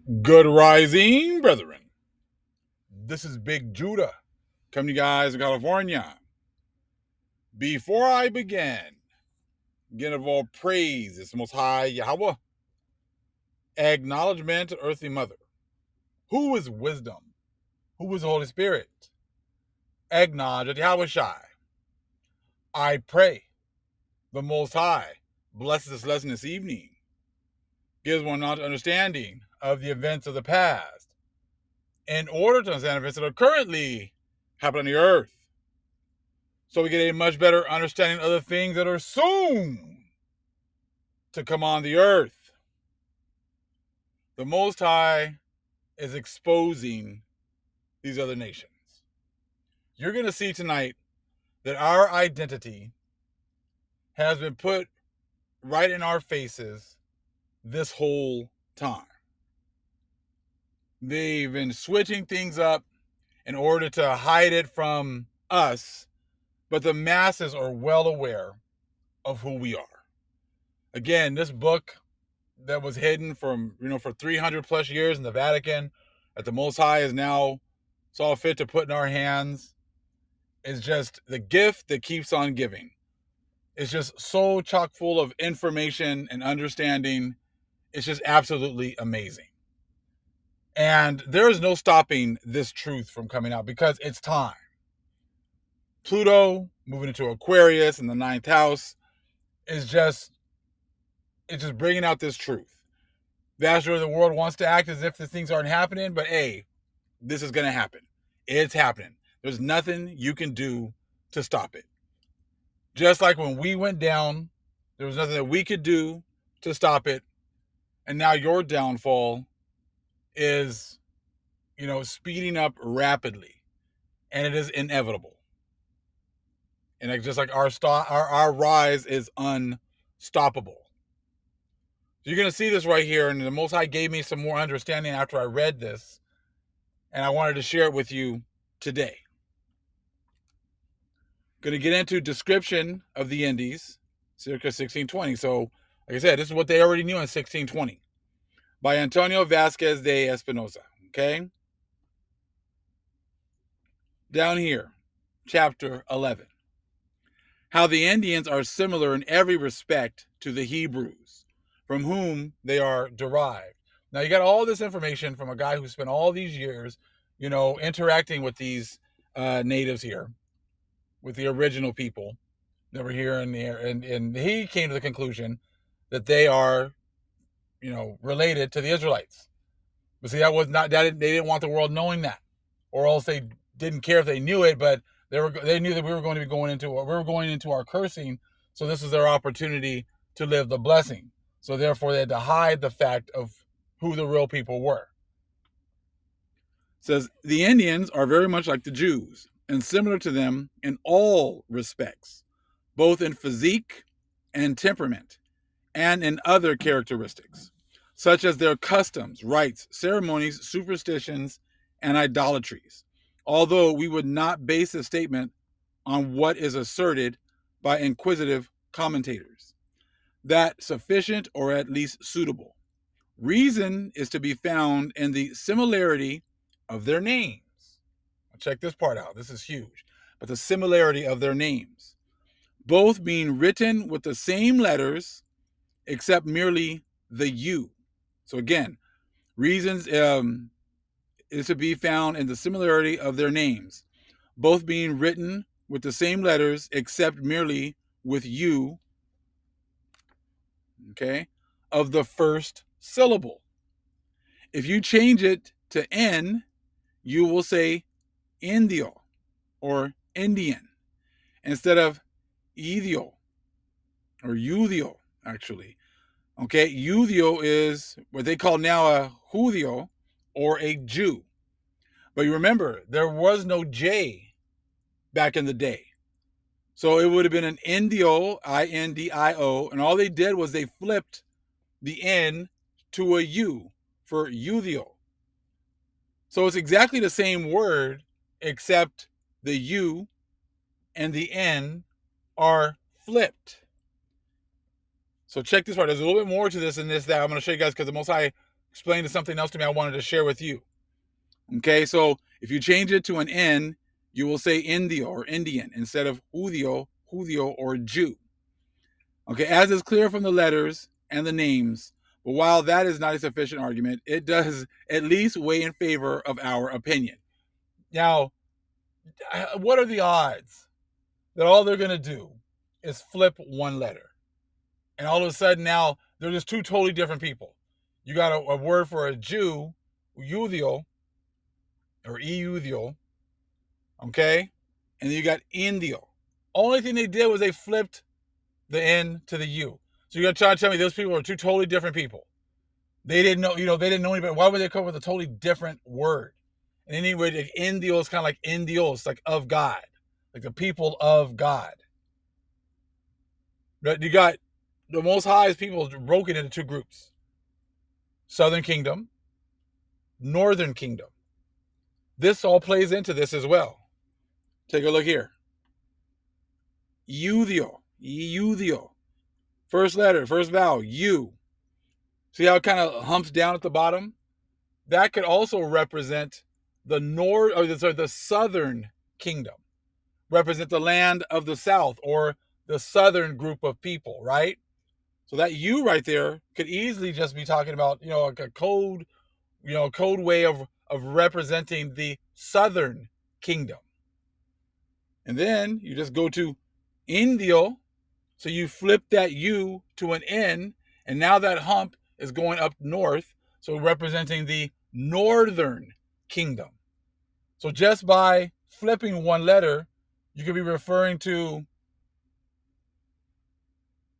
Good rising, brethren. This is Big Judah coming to you guys in California. Before I begin, again of all praise is the Most High Yahweh. Acknowledgement to Earthly Mother. Who is wisdom? Who is the Holy Spirit? Acknowledge Yahweh Shai. I pray the Most High blesses this lesson this evening, gives one knowledge understanding of the events of the past, in order to understand events that are currently happening on the earth, so we get a much better understanding of the things that are soon to come on the earth. The Most High is exposing these other nations. You're going to see tonight that our identity has been put right in our faces this whole time. They've been switching things up in order to hide it from us, but the masses are well aware of who we are. Again, this book that was hidden from, for 300 plus years in the Vatican, that the Most High is now saw fit to put in our hands, is just the gift that keeps on giving. It's just so chock full of information and understanding. It's just absolutely amazing. And there is no stopping this truth from coming out because it's time. Pluto moving into Aquarius in the 9th house is just bringing out this truth. The asteroid of the world wants to act as if the things aren't happening, but hey, this is going to happen. It's happening. There's nothing you can do to stop it. Just like when we went down, there was nothing that we could do to stop it. And now your downfall is, speeding up rapidly. And it is inevitable. And just like our rise is unstoppable. You're going to see this right here. And the Most High gave me some more understanding after I read this. And I wanted to share it with you today. Going to get into description of the Indies, circa 1620. So, like I said, this is what they already knew in 1620. By Antonio Vasquez de Espinosa. Okay? Down here, chapter 11. How the Indians are similar in every respect to the Hebrews, from whom they are derived. Now, you got all this information from a guy who spent all these years, interacting with these natives here, with the original people that were here and there, and he came to the conclusion that they are, related to the Israelites. But see, that was not that they didn't want the world knowing that, or else they didn't care if they knew it. But they knew that we were going into our cursing, so this is their opportunity to live the blessing. So therefore, they had to hide the fact of who the real people were. It says the Indians are very much like the Jews and similar to them in all respects, both in physique and temperament, and in other characteristics, such as their customs, rites, ceremonies, superstitions, and idolatries, although we would not base a statement on what is asserted by inquisitive commentators, that sufficient or at least suitable. Reason is to be found in the similarity of their names. Check this part out. This is huge. But the similarity of their names, both being written with the same letters, except merely the U. So again, reasons is to be found in the similarity of their names, both being written with the same letters, except merely with U, okay, of the first syllable. If you change it to N, you will say Indio or Indian instead of Idio or Judio, actually. Okay, Judio is what they call now a Judio or a Jew. But you remember, there was no J back in the day. So it would have been an Indio, I-N-D-I-O, and all they did was they flipped the N to a U for Judio. So it's exactly the same word, except the U and the N are flipped. So check this part. There's a little bit more to this and this that I'm going to show you guys because the Most High explain to something else to me I wanted to share with you. Okay, so if you change it to an N, you will say Indio or Indian instead of Judio or Jew. Okay, as is clear from the letters and the names, but while that is not a sufficient argument, it does at least weigh in favor of our opinion. Now, what are the odds that all they're going to do is flip one letter? And all of a sudden now, they're just two totally different people. You got a word for a Jew, Judio, or Eudio, okay? And then you got Indio. Only thing they did was they flipped the N to the U. So you're trying to tell me those people are two totally different people. They didn't know, they didn't know anybody. Why would they come up with a totally different word? And anyway, like Indio is kind of like Indios, like of God, like the people of God. But you got the Most High's people broken into two groups: Southern Kingdom, Northern Kingdom. This all plays into this as well. Take a look here. Eudio. First letter, first vowel, U. See how it kind of humps down at the bottom? That could also represent the Southern Kingdom, represent the land of the South or the Southern group of people, right? So that U right there could easily just be talking about, like a code, code way of representing the Southern Kingdom. And then you just go to Indio. So you flip that U to an N, and now that hump is going up north, so representing the Northern Kingdom. So just by flipping one letter, you could be referring to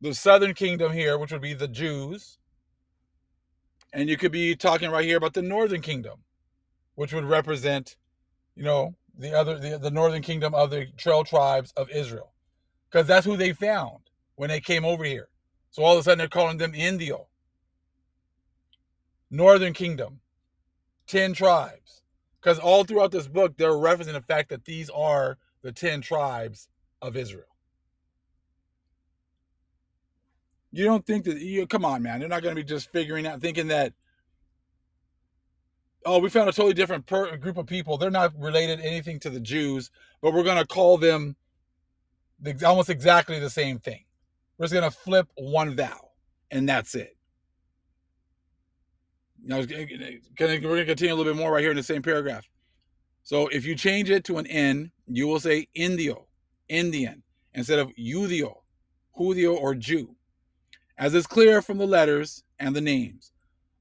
the Southern Kingdom here, which would be the Jews. And you could be talking right here about the Northern Kingdom, which would represent, the Northern Kingdom of the 12 tribes of Israel. Because that's who they found when they came over here. So all of a sudden they're calling them Indio. Northern Kingdom, 10 tribes. Because all throughout this book, they're referencing the fact that these are the 10 tribes of Israel. You don't think that, come on, man. They're not going to be just figuring out, thinking that, we found a totally different group of people. They're not related anything to the Jews, but we're going to call them almost exactly the same thing. We're just going to flip one vowel, and that's it. Now, we're going to continue a little bit more right here in the same paragraph. So if you change it to an N, you will say Indio, Indian, instead of Judio, or Jew, as is clear from the letters and the names.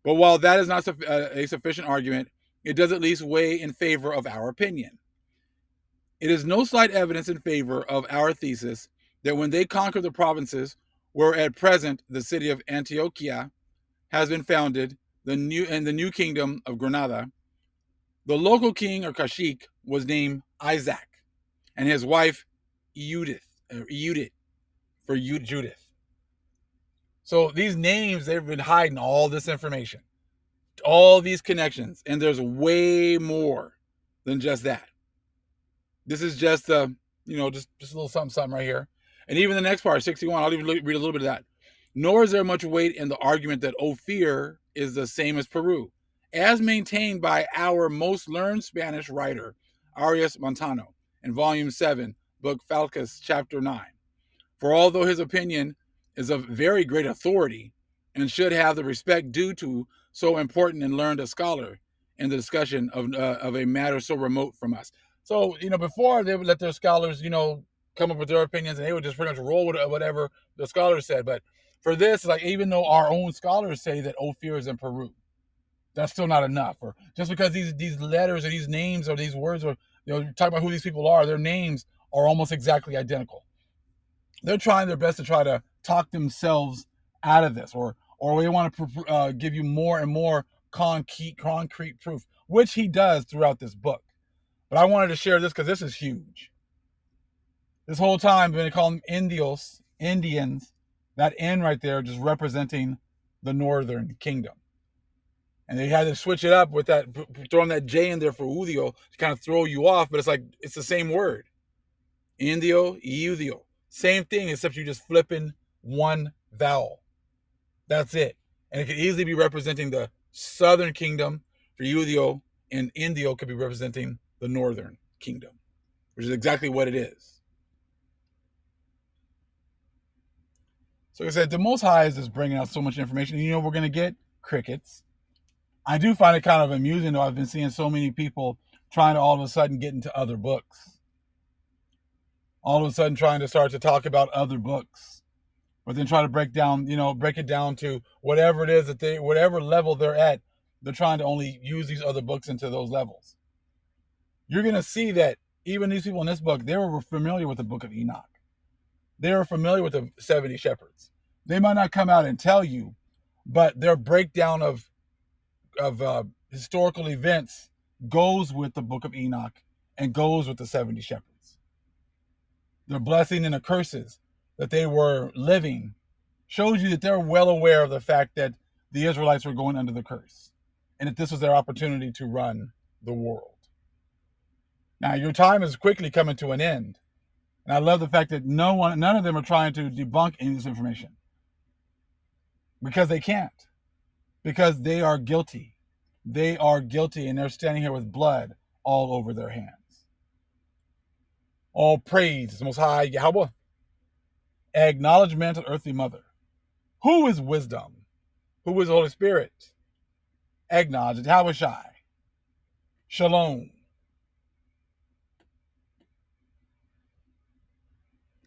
But while that is not a sufficient argument, it does at least weigh in favor of our opinion. It is no slight evidence in favor of our thesis that when they conquered the provinces where at present the city of Antioquia has been founded, the new kingdom of Granada, the local king or Kashik was named Isaac, and his wife Judith for Judith. So these names, they've been hiding all this information, all these connections, and there's way more than just that. This is just just a little something right here. And even the next part, 61, I'll even read a little bit of that. Nor is there much weight in the argument that Ophir is the same as Peru, as maintained by our most learned Spanish writer, Arias Montano, in Volume 7, Book Falcus, Chapter 9. For although his opinion is of very great authority and should have the respect due to so important and learned a scholar in the discussion of a matter so remote from us. So, before they would let their scholars, come up with their opinions, and they would just pretty much roll with whatever the scholars said. But for this, like, even though our own scholars say that Ophir is in Peru, that's still not enough. Or just because these letters or these names or these words or talking about who these people are, their names are almost exactly identical. They're trying their best to try to talk themselves out of this, or they want to give you more and more concrete proof, which he does throughout this book. But I wanted to share this because this is huge. This whole time, when they call them Indians, that N right there just representing the Northern Kingdom. And they had to switch it up with that, throwing that J in there for Udio to kind of throw you off, but it's the same word. Indio, Eudio. Same thing, except you're just flipping one vowel. That's it. And it could easily be representing the southern kingdom for Udio, and Indio could be representing the northern kingdom, which is exactly what it is. So like I said, the Most High is just bringing out so much information. And, we're going to get crickets. I do find it kind of amusing, though. I've been seeing so many people trying to all of a sudden get into other books. All of a sudden trying to start to talk about other books. But then try to break it down to whatever it is that whatever level they're at, they're trying to only use these other books into those levels. You're going to see that even these people in this book, they were familiar with the book of Enoch. They were familiar with the 70 shepherds. They might not come out and tell you, but their breakdown of historical events goes with the book of Enoch and goes with the 70 shepherds. Their blessing and the curses that they were living shows you that they're well aware of the fact that the Israelites were going under the curse and that this was their opportunity to run the world. Now, your time is quickly coming to an end. And I love the fact that none of them are trying to debunk any of this information. Because they can't. Because they are guilty. They are guilty, and they're standing here with blood all over their hands. All praise the Most High Yahweh. Acknowledgement of earthly mother. Who is wisdom? Who is the Holy Spirit? Acknowledge Yahweh Shai. Shalom.